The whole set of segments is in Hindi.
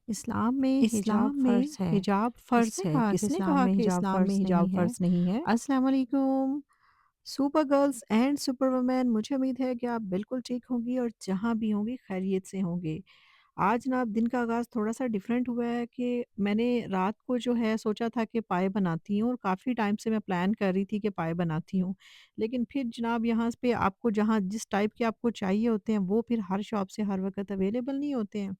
इस्लाम में हिजाब इस्लाम में फ़र्ज़ है। हिजाब फ़र्ज़ है। किसने किस्लाम कहा में कि हिजाब इस्लाम में फ़र्ज़ हिजाब नहीं है? फ़र्ज़ नहीं है? अस्सलाम वालेकुम super girls and super women, मुझे उम्मीद है कि आप बिल्कुल ठीक होंगी और जहाँ भी होंगी खैरियत से होंगे। आज ना दिन का आगाज़ थोड़ा-सा डिफरेंट हुआ है कि मैंने रात को जो है सोचा था कि पाए बनाती हूँ और काफ़ी टाइम से मैं प्लान कर रही थी कि पाए बनाती हूँ। लेकिन फिर जनाब यहाँ पे आपको जहाँ जिस टाइप के आपको चाहिए होते हैं वो फिर हर शॉप से हर वक़्त अवेलेबल नहीं होते हैं।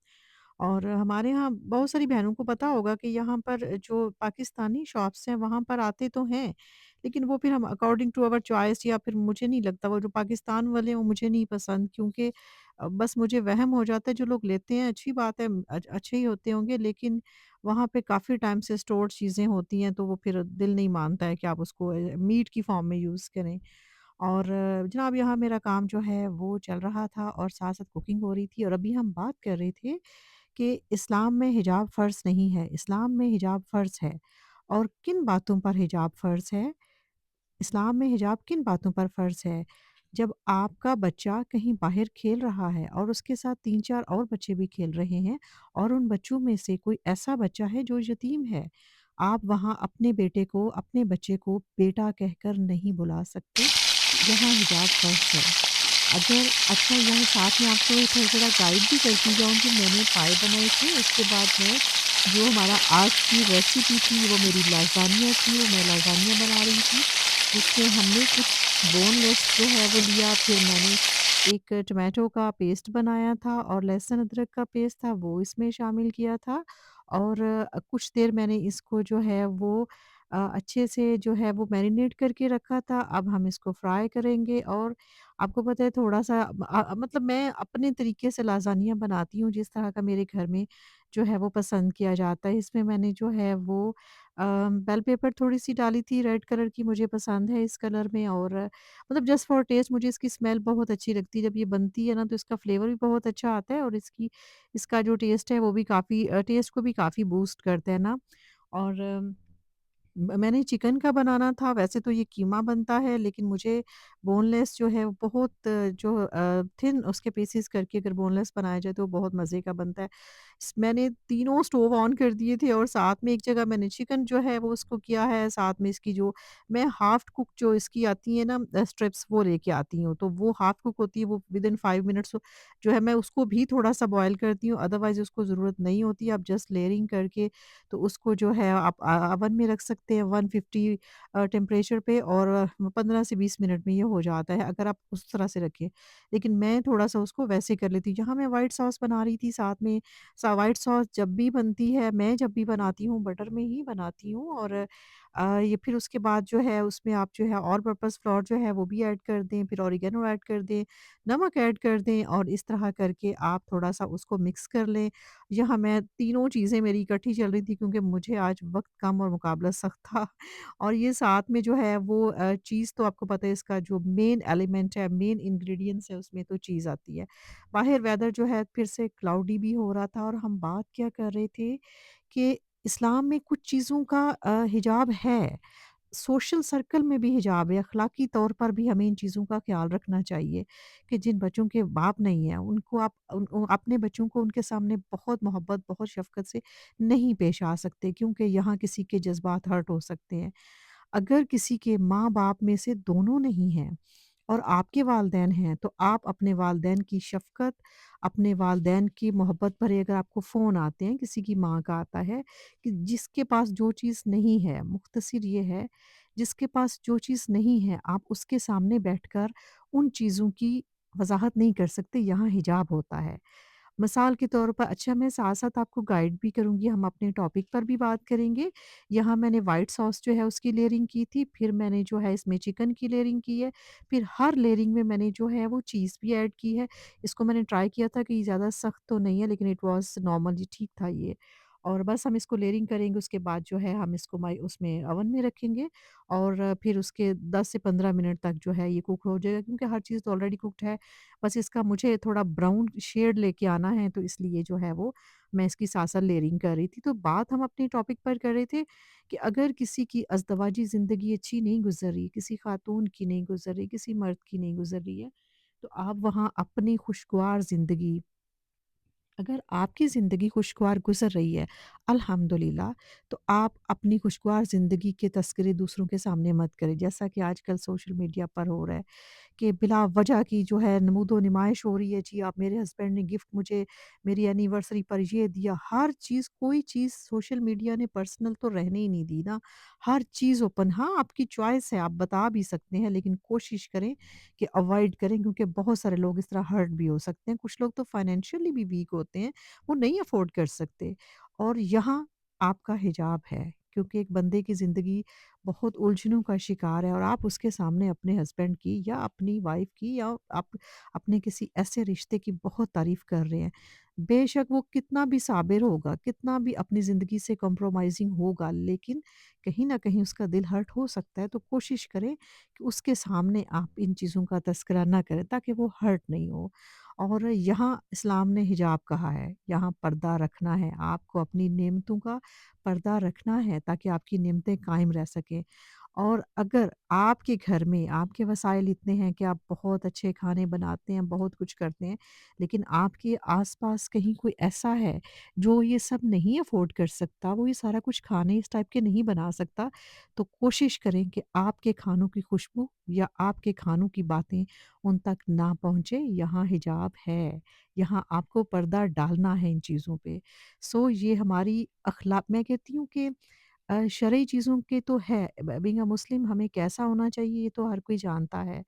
और हमारे यहाँ बहुत सारी बहनों को पता होगा कि यहाँ पर जो पाकिस्तानी शॉप्स हैं वहाँ पर आते तो हैं, लेकिन वो फिर हम अकॉर्डिंग टू अवर चॉइस या फिर मुझे नहीं लगता वो जो पाकिस्तान वाले हैं वो मुझे नहीं पसंद, क्योंकि बस मुझे वहम हो जाता है जो लोग लेते हैं अच्छी बात है, अच्छे ही होते होंगे, लेकिन वहाँ पे काफ़ी टाइम से स्टोर्ड चीज़ें होती हैं तो वो फिर दिल नहीं मानता है कि आप उसको मीट की फॉर्म में यूज़ करें। और जनाब यहाँ मेरा काम जो है वो चल रहा था और साथ-साथ कुकिंग हो रही थी और अभी हम बात कर रहे थे कि इस्लाम में हिजाब फ़र्ज़ नहीं है, इस्लाम में हिजाब फ़र्ज़ है। और किन बातों पर हिजाब फ़र्ज़ है? इस्लाम में हिजाब किन बातों पर फ़र्ज़ है? जब आपका बच्चा कहीं बाहर खेल रहा है और उसके साथ 3-4 और बच्चे भी खेल रहे हैं और उन बच्चों में से कोई ऐसा बच्चा है जो यतीम है, आप वहाँ अपने बेटे को, अपने बच्चे को बेटा कहकर नहीं बुला सकते, यहाँ हिजाब फ़र्ज़ है। अगर अच्छा यहाँ साथ में आपको थोड़ा-थोड़ा गाइड भी करती जाऊँगी, मैंने पाए बनाए थे, उसके बाद में जो हमारा आज की रेसिपी थी वो मेरी लाज़ानिया थी, वो मैं लाज़ानिया बना रही थी, जिसमें हमने कुछ बोनलेस जो है वो लिया, फिर मैंने एक टोमेटो का पेस्ट बनाया था और लहसुन अदरक का पेस्ट था वो इसमें शामिल किया था और कुछ देर मैंने इसको जो है वो अच्छे से जो है वो मैरिनेट करके रखा था। अब हम इसको फ्राई करेंगे और आपको पता है थोड़ा-सा मतलब मैं अपने तरीके से लाज़ानिया बनाती हूँ जिस तरह का मेरे घर में जो है वो पसंद किया जाता है। इसमें मैंने जो है वो बेल पेपर थोड़ी-सी डाली थी, रेड कलर की मुझे पसंद है इस कलर में और मतलब जस्ट फॉर टेस्ट मुझे इसकी स्मेल बहुत अच्छी लगती है। जब ये बनती है ना तो इसका फ्लेवर भी बहुत अच्छा आता है और इसका जो टेस्ट है वो भी काफ़ी टेस्ट को भी काफ़ी बूस्ट करता है ना। और मैंने चिकन का बनाना था, वैसे तो ये कीमा बनता है लेकिन मुझे बोनलेस जो है वो बहुत थिन उसके पीसेस करके अगर बोनलेस बनाया जाए तो बहुत मज़े का बनता है। मैंने तीनों स्टोव ऑन कर दिए थे और साथ में एक जगह मैंने चिकन जो है वो उसको किया है, साथ में इसकी जो मैं हाफ कुक जो इसकी आती है ना स्ट्रिप्स वो लेके आती हूँ, तो वो हाफ कुक होती है, वो विदिन 5 मिनट्स जो है मैं उसको भी थोड़ा-सा बॉयल करती हूँ, अदरवाइज़ उसको ज़रूरत नहीं होती, आप जस्ट लेयरिंग करके तो उसको जो है आप ओवन में रख सकते हैं 150 टेम्परेचर पे और 15 से 20 मिनट में ये हो जाता है अगर आप उस तरह से रखें। लेकिन मैं थोड़ा-सा उसको वैसे कर लेती हूँ। यहाँ मैं व्हाइट सॉस बना रही थी साथ में व्हाइट सॉस जब भी बनती है, मैं जब भी बनाती हूँ बटर में ही बनाती हूँ और ये फिर उसके बाद जो है उसमें आप जो है ऑल पर्पज़ फ्लोर जो है वो भी ऐड कर दें, फिर ऑरिगेनो ऐड कर दें, नमक ऐड कर दें और इस तरह करके आप थोड़ा-सा उसको मिक्स कर लें। यहाँ मैं तीनों चीज़ें मेरी इकट्ठी चल रही थी क्योंकि मुझे आज वक़्त कम और मुकाबला सख्त था और ये साथ में जो है वो चीज़ तो आपको पता है इसका जो मेन एलिमेंट है, मेन इंग्रीडिएंट्स है उसमें तो चीज़ आती है। बाहर वेदर जो है फिर से क्लाउडी भी हो रहा था और हम बात क्या कर रहे थे कि इस्लाम में कुछ चीज़ों का हिजाब है। सोशल सर्कल में भी हिजाब है, अखलाकी तौर पर भी हमें इन चीज़ों का ख़्याल रखना चाहिए कि जिन बच्चों के बाप नहीं हैं, उनको आप अपने बच्चों को उनके सामने बहुत मोहब्बत, बहुत शफ़क़त से नहीं पेश आ सकते क्योंकि यहाँ किसी के जज़्बात हर्ट हो सकते हैं। अगर किसी के माँ-बाप में से दोनों नहीं हैं और आपके वालिदैन हैं, तो आप अपने वालिदैन की शफ़क़त, अपने वालिदैन की मोहब्बत भरे अगर आपको फ़ोन आते हैं, किसी की माँ का आता है कि जिसके पास जो चीज़ नहीं है, मुख़्तसिर ये है, जिसके पास जो चीज़ नहीं है, आप उसके सामने बैठकर उन चीज़ों की वज़ाहत नहीं कर सकते, यहाँ हिजाब होता है। मिसाल के तौर पर अच्छा मैं साथ-साथ आपको गाइड भी करूँगी, हम अपने टॉपिक पर भी बात करेंगे। यहाँ मैंने व्हाइट सॉस जो है उसकी लेयरिंग की थी, फिर मैंने जो है इसमें चिकन की लेयरिंग की है, फिर हर लेयरिंग में मैंने जो है वो चीज़ भी ऐड की है। इसको मैंने ट्राई किया था कि ये ज़्यादा सख्त तो नहीं है लेकिन इट वाज़ नॉर्मली ठीक था ये। और बस हम इसको लेयरिंग करेंगे उसके बाद जो है हम इसको उसमें ओवन में रखेंगे और फिर उसके 10 से 15 मिनट तक जो है ये कुक हो जाएगा क्योंकि हर चीज़ तो ऑलरेडी कुक्ड है। बस इसका मुझे थोड़ा ब्राउन शेड लेके आना है तो इसलिए जो है वो मैं इसकी साथ-साथ लेयरिंग कर रही थी। तो बात हम अपने टॉपिक पर कर रहे थे कि अगर किसी की अज़दवाजी ज़िंदगी अच्छी नहीं गुज़र रही, किसी खातून की नहीं गुज़र रही, किसी मर्द की नहीं गुज़र रही है, तो आप वहाँ अपनी खुशगवार ज़िंदगी अगर आपकी ज़िंदगी खुशगवार गुज़र रही है, अल्हम्दुलिल्लाह, तो आप अपनी खुशगवार ज़िंदगी के तज़किरे दूसरों के सामने मत करें। जैसा कि आजकल सोशल मीडिया पर हो रहा है कि बिला वजह की जो है नमूदो नुमाइश हो रही है, जी आप मेरे हस्बैंड ने गिफ्ट मुझे मेरी एनिवर्सरी पर ये दिया। हर चीज़, कोई चीज़ सोशल मीडिया ने पर्सनल तो रहने ही नहीं दी ना। हर चीज़ ओपन, हाँ, आपकी चॉइस है, आप बता भी सकते हैं, लेकिन कोशिश करें कि अवॉइड करें, क्योंकि बहुत सारे लोग इस तरह हर्ट भी हो सकते हैं। कुछ लोग तो फाइनेंशियली भी वीक होते हैं, वो नहीं अफोर्ड कर सकते। और यहाँ आपका हिजाब है, क्योंकि एक बंदे की ज़िंदगी बहुत उलझनों का शिकार है और आप उसके सामने अपने हस्बैंड की या अपनी वाइफ की या आप अपने किसी ऐसे रिश्ते की बहुत तारीफ कर रहे हैं। बेशक वो कितना भी साबिर होगा, कितना भी अपनी ज़िंदगी से कॉम्प्रोमाइज़िंग होगा, लेकिन कहीं न कहीं उसका दिल हर्ट हो सकता है। तो कोशिश करें कि उसके सामने आप इन चीज़ों का तज़किरा ना करें, ताकि वो हर्ट नहीं हो। और यहाँ इस्लाम ने हिजाब कहा है, यहाँ पर्दा रखना है, आपको अपनी नेमतों का पर्दा रखना है, ताकि आपकी नेमतें कायम रह सकें। और अगर आपके घर में आपके वसाइल इतने हैं कि आप बहुत अच्छे खाने बनाते हैं, बहुत कुछ करते हैं, लेकिन आपके आस-पास कहीं कोई ऐसा है जो ये सब नहीं अफ़ोर्ड कर सकता, वो ये सारा कुछ खाने इस टाइप के नहीं बना सकता, तो कोशिश करें कि आपके खानों की खुशबू या आपके खानों की बातें उन तक ना पहुँचे। यहाँ हिजाब है, यहाँ आपको पर्दा डालना है इन चीज़ों पे। सो ये हमारी मैं कहती हूँ कि शरई चीज़ों के तो है, बीइंग अ मुस्लिम हमें कैसा होना चाहिए ये तो हर कोई जानता है।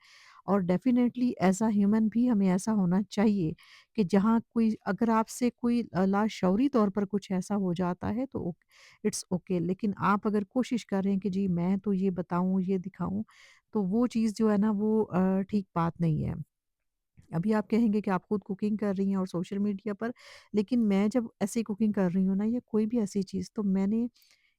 और डेफ़िनेटली एज़ अ ह्यूमन भी हमें ऐसा होना चाहिए कि जहाँ कोई अगर आपसे कोई लाशऊरी तौर पर कुछ ऐसा हो जाता है तो इट्स ओके, लेकिन आप अगर कोशिश कर रहे हैं कि जी मैं तो ये बताऊँ, ये दिखाऊँ, तो वो चीज़ जो है ना वो ठीक बात नहीं है। अभी आप कहेंगे कि आप खुद कुकिंग कर रही हैं और सोशल मीडिया पर, लेकिन मैं जब ऐसी कुकिंग कर रही हूँ ना या कोई भी ऐसी चीज़, तो मैंने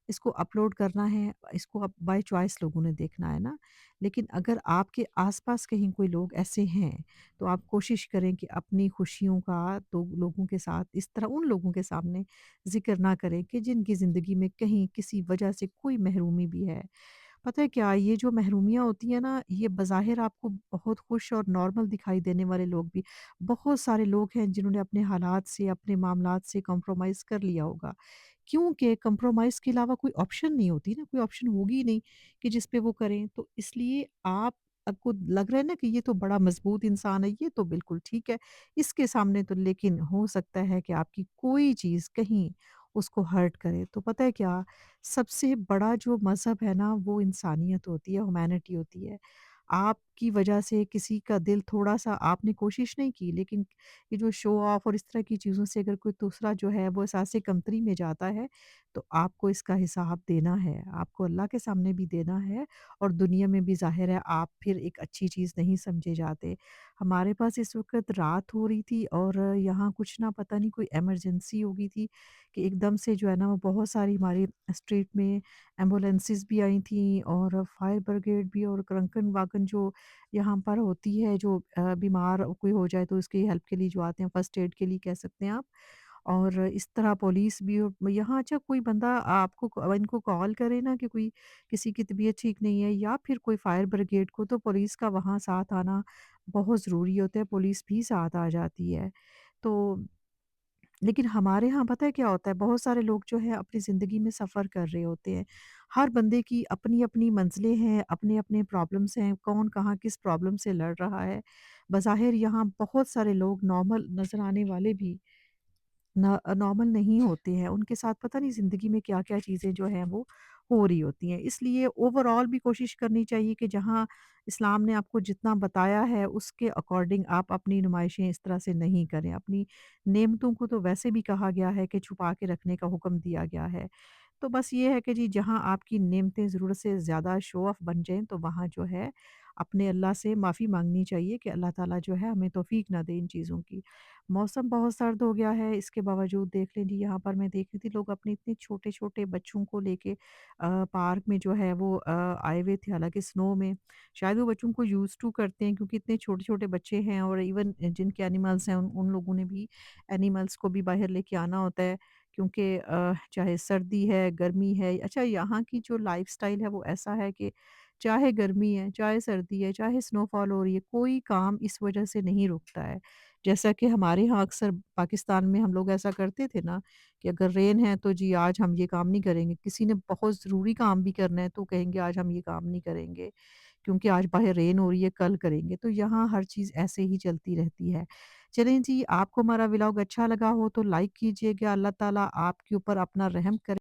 इसको अपलोड करना है, इसको अब बाय चॉइस लोगों ने देखना है ना। लेकिन अगर आपके आस-पास कहीं कोई लोग ऐसे हैं, तो आप कोशिश करें कि अपनी खुशियों का तो लोगों के साथ इस तरह उन लोगों के सामने ज़िक्र ना करें कि जिनकी ज़िंदगी में कहीं किसी वजह से कोई महरूमी भी है। पता है क्या, ये जो महरूमियाँ होती हैं ना, ये बज़ाहिर आपको बहुत खुश और नॉर्मल दिखाई देने वाले लोग भी, बहुत सारे लोग हैं जिन्होंने अपने हालात से, अपने मामलात से कॉम्प्रोमाइज़ कर लिया होगा। क्योंकि कॉम्प्रोमाइज़ के अलावा कोई ऑप्शन नहीं होती ना, कोई ऑप्शन होगी ही नहीं कि जिस पे वो करें। तो इसलिए आप आपको लग रहा है ना कि ये तो बड़ा मज़बूत इंसान है, ये तो बिल्कुल ठीक है। इसके सामने तो लेकिन हो सकता है कि आपकी कोई चीज़ कहीं उसको हर्ट करे। तो पता है क्या, सबसे बड़ा जो मज़हब है ना वो इंसानियत होती है, ह्यूमैनिटी होती है। आपकी वजह से किसी का दिल थोड़ा-सा आपने कोशिश नहीं की, लेकिन ये जो शो ऑफ और इस तरह की चीज़ों से अगर कोई दूसरा जो है वो एहसास कमतरी में जाता है, तो आपको इसका हिसाब देना है। आपको अल्लाह के सामने भी देना है और दुनिया में भी ज़ाहिर है आप फिर एक अच्छी चीज़ नहीं समझे जाते। हमारे पास इस वक़्त रात हो रही थी और यहाँ कुछ ना पता नहीं कोई इमरजेंसी हो गई थी कि एकदम से जो है ना वो बहुत सारी हमारी स्ट्रीट में एम्बुलेंसेस भी आई थी और फायर ब्रिगेड भी और क्रंकन वागन जो यहाँ पर होती है, जो बीमार कोई हो जाए तो उसकी हेल्प के लिए जो आते हैं, फर्स्ट एड के लिए कह सकते हैं आप। और इस तरह पुलिस भी यहाँ अच्छा कोई बंदा आपको इनको कॉल करे ना कि कोई किसी की तबीयत ठीक नहीं है या फिर कोई फायर ब्रिगेड को, तो पुलिस का वहाँ साथ आना बहुत ज़रूरी होता है, पुलिस भी साथ आ जाती है। तो लेकिन हमारे यहाँ पता है क्या होता है, बहुत सारे लोग जो हैं अपनी ज़िंदगी में सफ़र कर रहे होते हैं। हर बंदे की अपनी-अपनी मंज़िलें हैं, अपने-अपने प्रॉब्लम्स हैं, कौन कहाँ किस प्रॉब्लम से लड़ रहा है। बज़ाहिर यहाँ बहुत सारे लोग नॉर्मल नज़र आने वाले भी नॉर्मल नहीं होते हैं, उनके साथ पता नहीं ज़िंदगी में क्या-क्या चीज़ें जो हैं वो हो रही होती हैं। इसलिए ओवरऑल भी कोशिश करनी चाहिए कि जहाँ इस्लाम ने आपको जितना बताया है उसके अकॉर्डिंग आप अपनी नुमाइशें इस तरह से नहीं करें। अपनी नेमतों को तो वैसे भी कहा गया है कि छुपा के रखने का हुक्म दिया गया है। तो बस ये है कि जी जहाँ आपकी नेमतें ज़रूरत से ज़्यादा शो ऑफ बन जाएँ, तो वहाँ जो है अपने अल्लाह से माफ़ी माँगनी चाहिए कि अल्लाह ताला जो है हमें तौफ़ीक ना दे इन चीज़ों की। मौसम बहुत सर्द हो गया है, इसके बावजूद देख लीजिए यहाँ पर मैं देख रही थी लोग अपने इतने छोटे-छोटे बच्चों को लेके पार्क में जो है वो आए हुए थे, हालाँकि स्नो में। शायद वो बच्चों को यूज़्ड टू करते हैं क्योंकि इतने छोटे-छोटे बच्चे हैं और इवन जिनके एनिमल्स हैं उन उन लोगों ने भी एनिमल्स को भी बाहर लेके आना होता है, क्योंकि चाहे सर्दी है, गर्मी है, अच्छा यहाँ की जो लाइफ़स्टाइल है वो ऐसा है कि चाहे गर्मी है, चाहे सर्दी है, चाहे स्नोफॉल हो रही है, कोई काम इस वजह से नहीं रुकता है। जैसा कि हमारे यहाँ अक्सर पाकिस्तान में हम लोग ऐसा करते थे ना कि अगर रेन है तो जी आज हम ये काम नहीं करेंगे। किसी ने बहुत ज़रूरी काम भी करना है तो कहेंगे आज हम ये काम नहीं करेंगे, क्योंकि आज बाहर रेन हो रही है, कल करेंगे। तो यहाँ हर चीज़ ऐसे ही चलती रहती है। चलें जी, आपको हमारा व्लॉग अच्छा लगा हो तो लाइक कीजिएगा। अल्लाह ताला आपके ऊपर अपना रहम करे।